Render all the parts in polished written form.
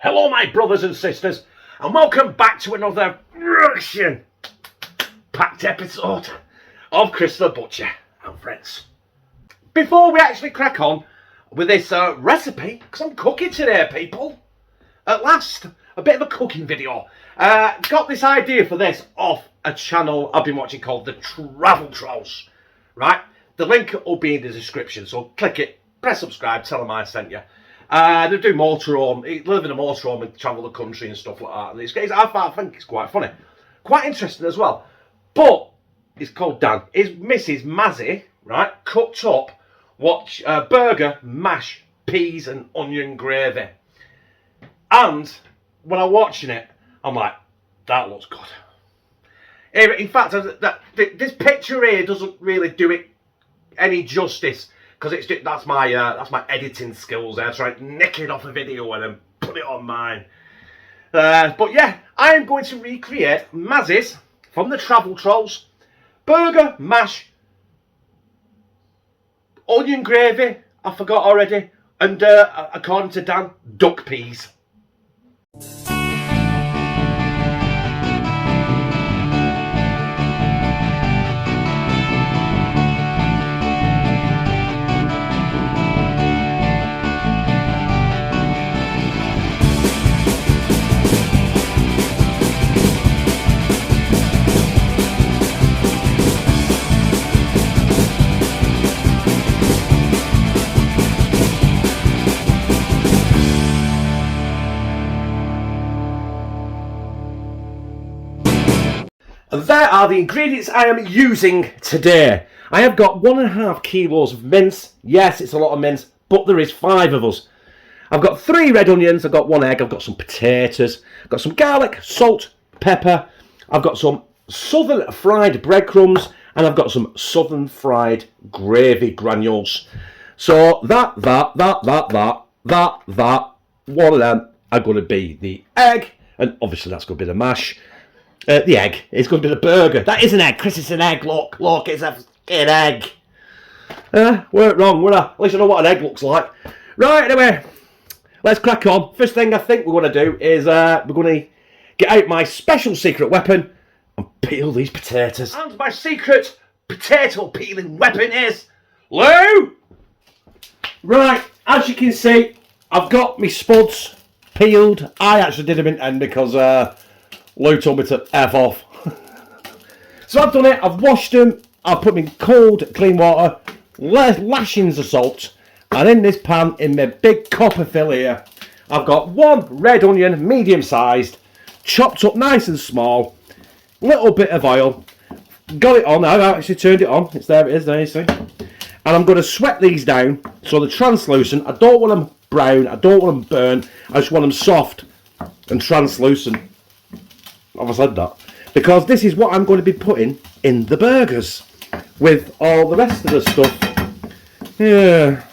Hello my brothers and sisters, and welcome back to another action-packed episode of Chris the Butcher and Friends. Before we actually crack on with this recipe, because I'm cooking today, people, at last, a bit of a cooking video. Got this idea for this off a channel I've been watching called The Travel Trolls, right? The link will be in the description, so click it, press subscribe, tell them I sent you. They do motorhome, live in a motorhome and travel the country and stuff like that. And I think it's quite funny, quite interesting as well. But it's called Dan. It's Mrs. Mazzy, right? Cooked up burger, mash, peas and onion gravy. And when I'm watching it, I'm like, that looks good. In fact, this picture here doesn't really do it any justice. Because that's my editing skills there. Trying to nick it off a video and then put it on mine. But yeah, I am going to recreate Mazzy's from the Travel Trolls burger, mash, onion gravy. I forgot already, and according to Dan, duck peas. There are the ingredients I am using today. I have got 1.5 kilos of mince. Yes, it's a lot of mince, but there is 5 of us. I've got 3 red onions, I've got 1 egg, I've got some potatoes, I've got some garlic, salt, pepper, I've got some southern fried breadcrumbs, and I've got some southern fried gravy granules. So that, one of them are going to be the egg, and obviously that's going to be the mash. The egg is going to be the burger. That is an egg, Chris. It's an egg. Look, it's a fucking egg. Weren't wrong, were I? At least I know what an egg looks like. Right, anyway, let's crack on. First thing I think we're going to do is we're going to get out my special secret weapon and peel these potatoes. And my secret potato peeling weapon is Lou. Right, as you can see, I've got my spuds peeled. I actually did them in end because Lou told me to F off. So I've done it, I've washed them, I've put them in cold, clean water, lashings of salt, and in this pan, in my big copper fill here, I've got 1 red onion, medium sized, chopped up nice and small, little bit of oil, got it on, I've actually turned it on, it's there, it is, there you see. And I'm going to sweat these down so they're translucent. I don't want them brown, I don't want them burnt, I just want them soft and translucent. Have I said that? Because this is what I'm going to be putting in the burgers with all the rest of the stuff. Yeah.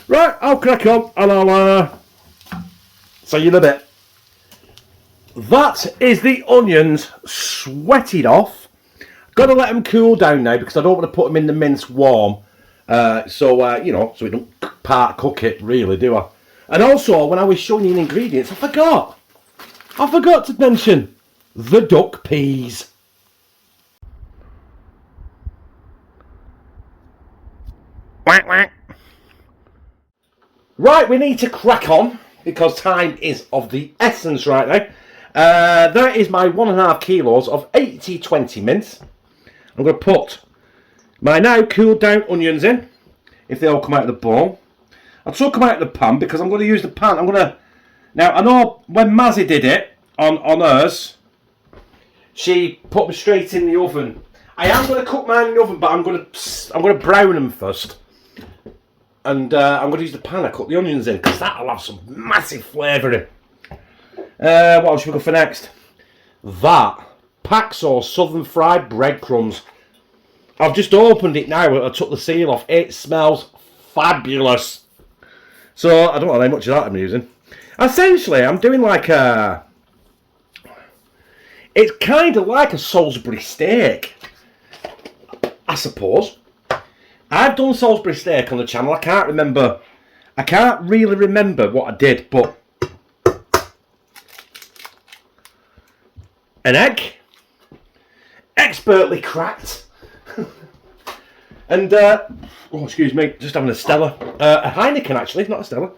Right, I'll crack on and I'll see you in a bit. That is the onions sweated off. Got to let them cool down now because I don't want to put them in the mince warm. So we don't part cook it really, do I? And also, when I was showing you the ingredients, I forgot to mention the duck peas. Quack, quack. Right, we need to crack on because time is of the essence right now. That is my 1.5 kilos of 80/20 mince. I'm going to put my now cooled down onions in, if they all come out of the bowl. I took them out of the pan because I'm going to use the pan. Now, I know when Mazzy did it on hers, she put them straight in the oven. I am going to cook mine in the oven, but I'm going to brown them first. And I'm going to use the pan I cook the onions in because that'll have some massive flavour in. What else should we go for next? That Paxo southern fried breadcrumbs. I've just opened it now. I took the seal off. It smells fabulous. So I don't know how much of that I'm using. Essentially, I'm doing like a... It's kind of like a Salisbury steak, I suppose. I've done Salisbury steak on the channel. I can't really remember what I did, but an egg, expertly cracked, and oh, excuse me, just having a Stella, a Heineken actually, not a Stella.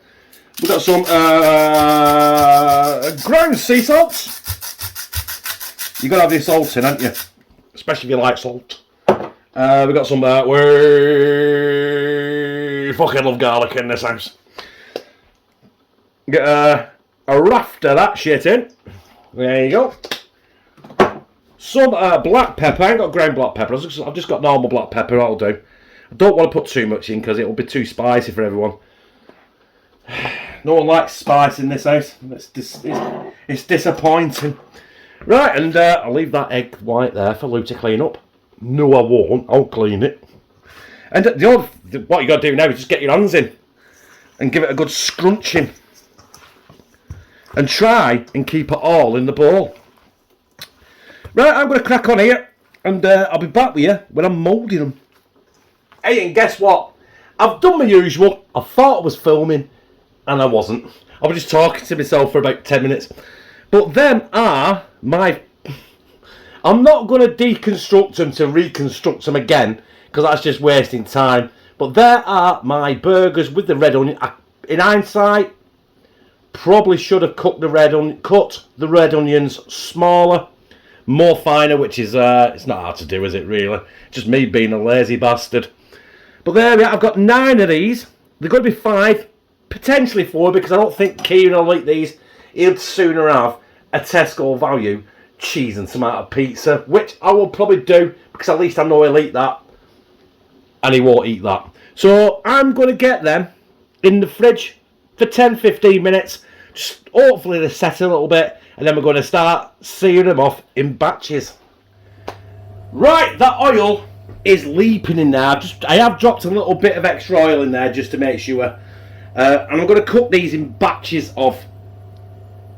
We've got some ground sea salt. You've got to have your salt in, haven't you? Especially if you like salt. We've got some, we fucking love garlic in this house. Get a raft of that shit in. There you go. Some black pepper. I ain't got ground black pepper. I've just got normal black pepper. That'll do. I don't want to put too much in because it'll be too spicy for everyone. No one likes spice in this house. It's disappointing. Right, and I'll leave that egg white there for Lou to clean up. No, I won't. I'll clean it. And what you got to do now is just get your hands in and give it a good scrunching. And try and keep it all in the bowl. Right, I'm going to crack on here, and I'll be back with you when I'm moulding them. Hey, and guess what? I've done my usual. I thought I was filming, and I wasn't. I was just talking to myself for about 10 minutes. But them are my... I'm not going to deconstruct them to reconstruct them again, because that's just wasting time. But there are my burgers with the red onion. In hindsight, probably should have cut the red onions smaller, more finer, which is it's not hard to do, is it really? Just me being a lazy bastard. But there we are. I've got 9 of these. They're going to be 5, potentially 4, because I don't think Kieran will eat these. He'd sooner have a Tesco value cheese and tomato pizza, which I will probably do because at least I know he'll eat that, and he won't eat that. So I'm going to get them in the fridge for 10-15 minutes, just hopefully they set a little bit, and then we're going to start searing them off in batches. Right, that oil is leaping in there. I have dropped a little bit of extra oil in there just to make sure, and I'm going to cook these in batches of,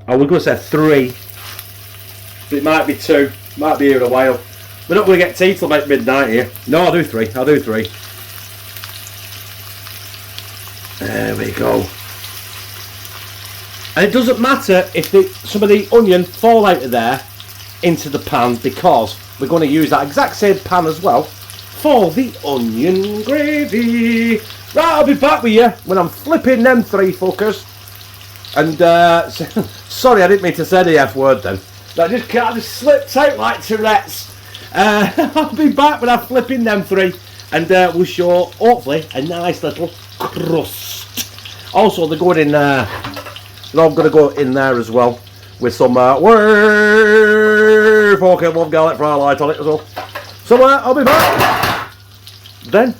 I was going to say 3, but it might be 2, might be here a while. We're not going to get tea till about midnight here. No, I'll do 3, I'll do 3. There we go. And it doesn't matter if some of the onion fall out of there into the pan, because we're going to use that exact same pan as well for the onion gravy. Right, I'll be back with you when I'm flipping them 3 fuckers. And sorry, I didn't mean to say the F word then. That just slipped out like Tourette's. I'll be back when I'm flipping them 3, and we'll show hopefully a nice little crust. Also, they're going in there. I'm going to go in there as well with some fucking love garlic fry light on it as well. So I'll be back. Then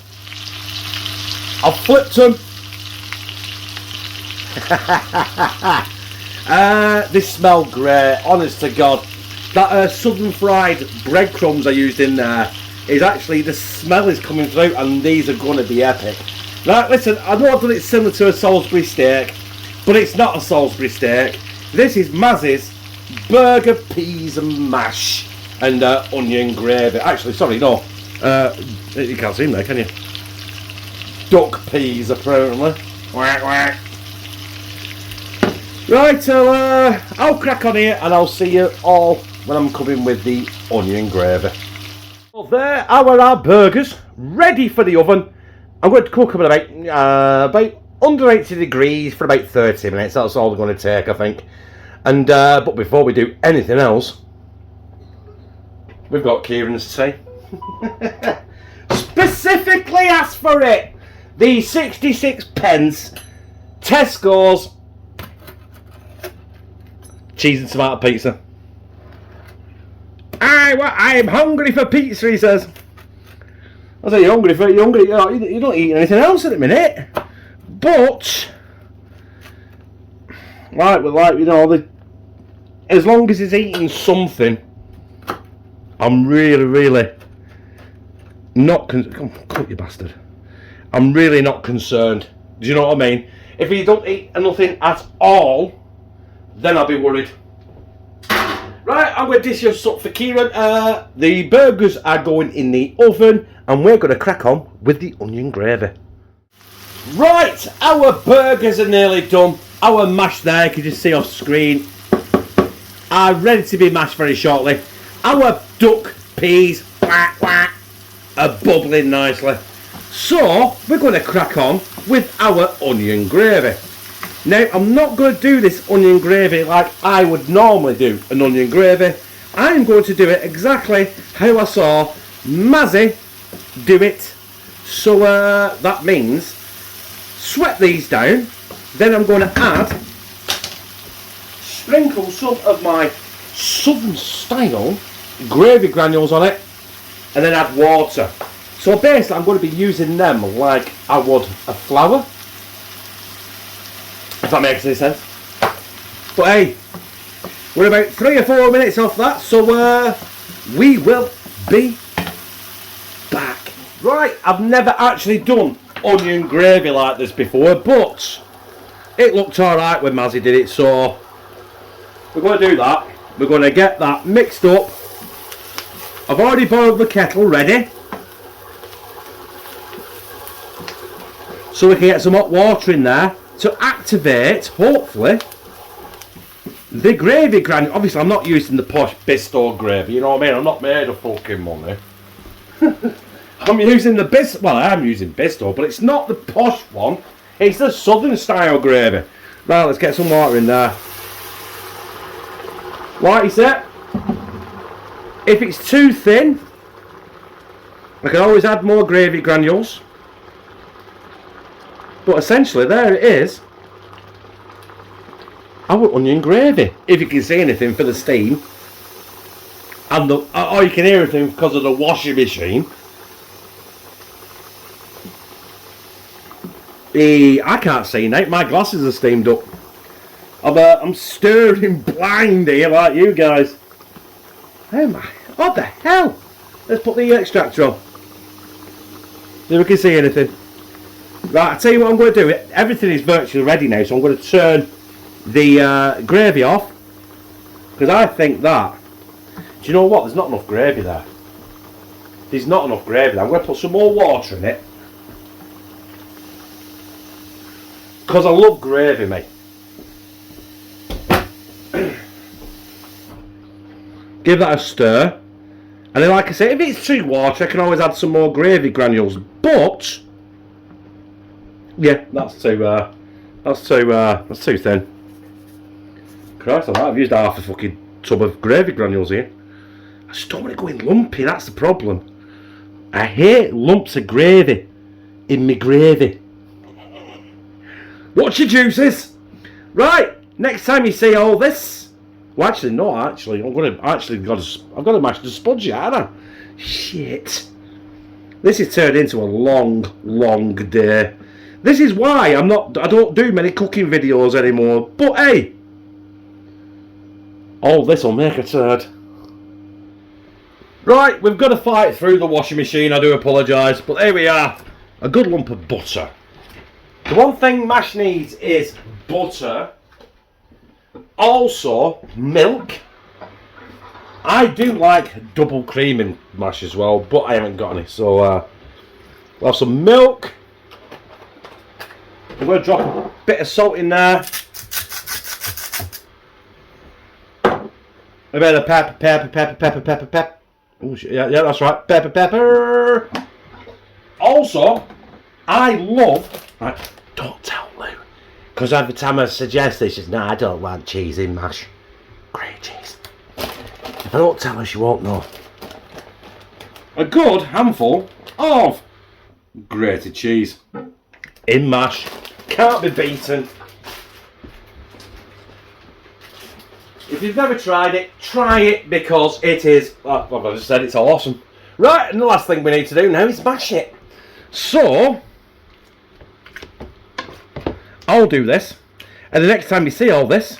I've flipped them. They smell great, honest to God. That southern fried breadcrumbs I used in there is actually, the smell is coming through, and these are going to be epic. Right, listen, I know I've done it similar to a Salisbury steak, but it's not a Salisbury steak. This is Mazzy's burger, peas and mash and onion gravy. Actually, sorry, no. You can't see them there, can you? Duck peas, apparently. Whack, whack. Right, I'll crack on here and I'll see you all when I'm coming with the onion gravy. Well, there are our burgers, ready for the oven. I'm going to cook them at about under 80 degrees for about 30 minutes. That's all they're going to take, I think. And but before we do anything else, we've got Kieran's tea. Specifically asked for it. The 66p Tesco's cheese and tomato pizza. I'm hungry for pizza, he says. I say, you're hungry. You're not eating anything else at the minute. But as long as he's eating something, I'm really not cut, you bastard. I'm really not concerned. Do you know what I mean? If he don't eat nothing at all, then I'll be worried. Right, I'm going to dish this up for Kieran. The burgers are going in the oven, and we're going to crack on with the onion gravy. Right, our burgers are nearly done. Our mash there, you can just see off screen. are ready to be mashed very shortly. Our duck peas are bubbling nicely. So we're going to crack on with our onion gravy. Now I'm not going to do this onion gravy like I would normally do an onion gravy. I'm going to do it exactly how I saw Mazzy do it. So that means sweat these down. Then I'm going to sprinkle some of my southern style gravy granules on it, and then add water. So basically I'm going to be using them like I would a flour, if that makes any sense. But hey, we're about 3 or 4 minutes off that, so we will be back. Right, I've never actually done onion gravy like this before, but it looked alright when Mazzy did it, so we're going to do that. We're going to get that mixed up. I've already boiled the kettle ready, so we can get some hot water in there to activate, hopefully, the gravy granule. Obviously I'm not using the posh Bistro gravy, you know what I mean? I'm not made of fucking money. I'm using the Bistro, well I am using Bistro, but it's not the posh one, it's the southern style gravy. Right, let's get some water in there. Like you said, if it's too thin, I can always add more gravy granules. But essentially, there it is. Our onion gravy. If you can see anything for the steam, and or you can hear anything because of the washing machine. I can't see now. My glasses are steamed up. I'm stirring blind here like you guys. Oh my! What the hell? Let's put the extractor on. See if we can see anything. Right, I'll tell you what I'm going to do. Everything is virtually ready now, so I'm going to turn the gravy off. Because I think that... Do you know what? There's not enough gravy there. There's not enough gravy there. I'm going to put some more water in it. Because I love gravy, mate. Give that a stir. And then, like I say, if it's too water, I can always add some more gravy granules. But... yeah, that's too thin. Christ, I've used half a fucking tub of gravy granules here. I just don't want it going lumpy, that's the problem. I hate lumps of gravy in me gravy. Watch your juices. Right, next time you see all this. Well, actually, no, I've got to mash the sponge, haven't I? Shit. This has turned into a long, long day. This is why I don't do many cooking videos anymore. But hey, all this will make a turd. Right, we've got to fight through the washing machine. I do apologise, but here we are. A good lump of butter. The one thing mash needs is butter. Also, milk. I do like double cream in mash as well, but I haven't got any. So we'll have some milk. I'm going to drop a bit of salt in there. A bit of pepper. Oh, yeah, that's right. Pepper. Also, I love... Right, don't tell Lou. Because every time I suggest this, she says, no, I don't want cheese in mash. Great cheese. If I don't tell her, she won't know. A good handful of grated cheese in mash. Can't be beaten. If you've never tried it, try it because it is, like I just said, it's all awesome. Right, and the last thing we need to do now is mash it. So, I'll do this, and the next time you see all this,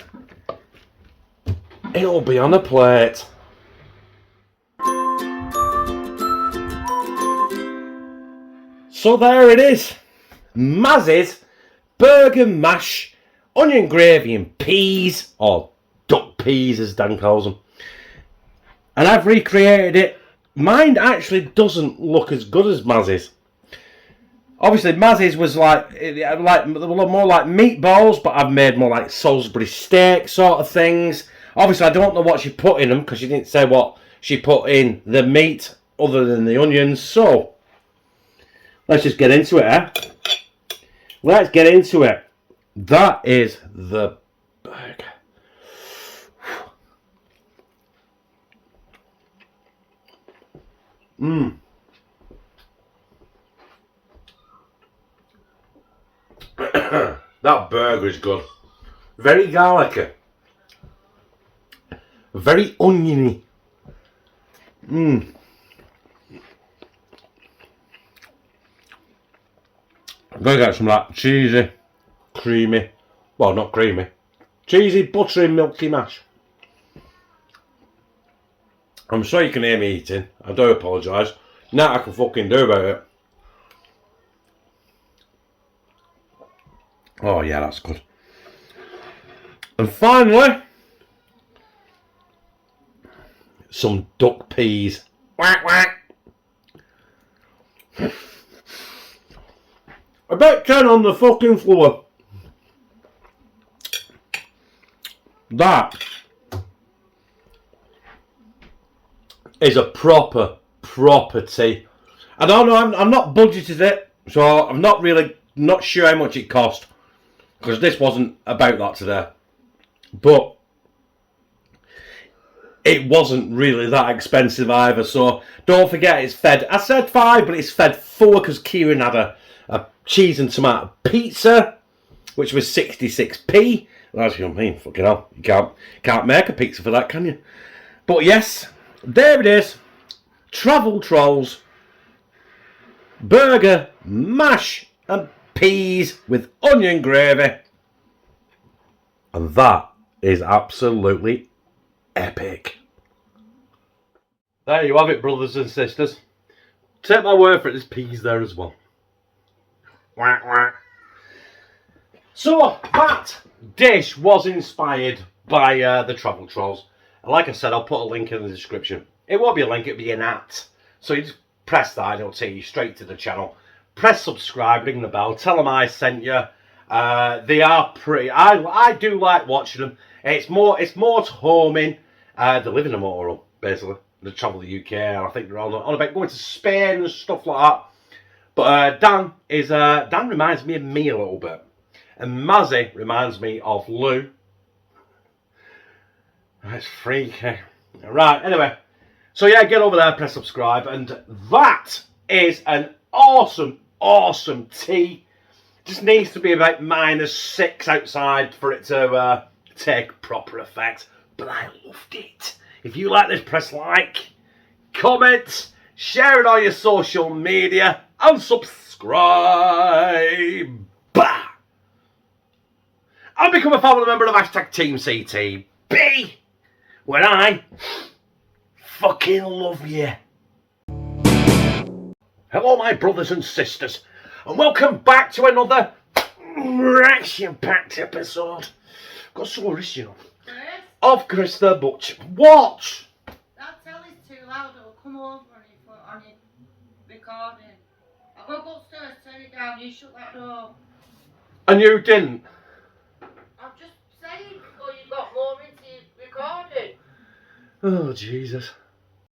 it'll be on a plate. So there it is. Mazzy's burger mash, onion gravy and peas, or duck peas as Dan calls them. And I've recreated it. Mine actually doesn't look as good as Mazzy's. Obviously Mazzy's was like more like meatballs, but I've made more like Salisbury steak sort of things. Obviously, I don't know what she put in them because she didn't say what she put in the meat other than the onions. So, let's just get into it, eh? Let's get into it. That is the burger. Mmm. That burger is good. Very garlicky. Very oniony. Mmm. I'm going to get some of that cheesy, creamy, well, not creamy, cheesy, buttery, milky mash. I'm sure you can hear me eating. I do apologise. Now I can fucking do about it. Oh yeah, that's good. And finally, some duck peas. Whack whack. About 10 on the fucking floor. That is a proper tea. I don't know, I'm not budgeted it, so I'm not sure how much it cost, because this wasn't about that today. But it wasn't really that expensive either, so don't forget it's fed. I said 5, but it's fed 4 because Kieran had a cheese and tomato pizza, which was 66p. That's what I mean, fucking hell. You can't make a pizza for that, can you? But yes, there it is. Travel Trolls burger, mash and peas with onion gravy. And that is absolutely epic. There you have it, brothers and sisters. Take my word for it, there's peas there as well. Whack, whack. So that dish was inspired by the Travel Trolls. And like I said, I'll put a link in the description. It won't be a link, it'll be an at. So you just press that and it'll take you straight to the channel. Press subscribe, ring the bell, tell them I sent you. They are pretty. I do like watching them. It's more to home in. They live in a motorhome, basically. They travel the UK, and I think they're all on about going to Spain and stuff like that. But Dan reminds me of me a little bit. And Mazzy reminds me of Lou. That's freaky. Right, anyway. So yeah, get over there, press subscribe. And that is an awesome tea. Just needs to be about -6 outside for it to take proper effect. But I loved it. If you like this, press like, comment, share it on your social media, and subscribe. Bah! And become a family member of #TeamCTB, when I fucking love you. Hello, my brothers and sisters, and welcome back to another action-packed episode. Got so original. Of Chris the Butcher. What? That telly's too loud, it'll come over on your recording. I'll go upstairs, turn it down, you shut that door. And you didn't? I'm just saying before you got more into your recording. Oh, Jesus.